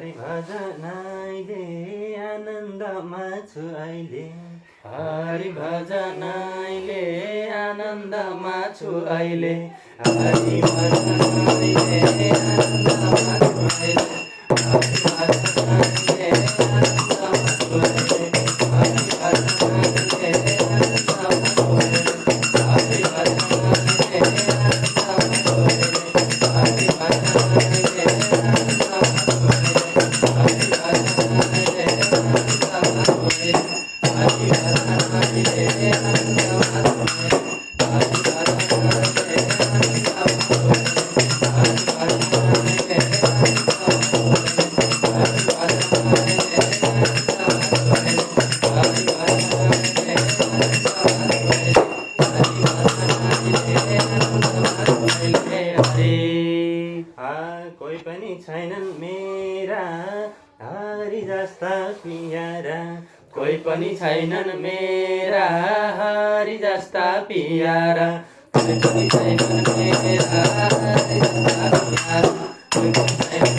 हरि भजनाइले आनन्दमा छु अहिले हरि भजनाइले आनन्दमा छु अहिले हरि भजनाइले आनन्दमा छु अहिले हरि भजनाइले आनन्दमा छु अहिले हरि भजनाइले आनन्दमा छु अहिले हरि भजनाइले आनन्दमा छु अहिले हरि भजनाइले कोही पनि छैनन् मेरा हरि जस्ता पियारा कोही पनि छैनन् मेरा हरि जस्ता पियारा कोही पनि छैनन् मेरा हरि जस्ता पियारा कोही पनि छैनन्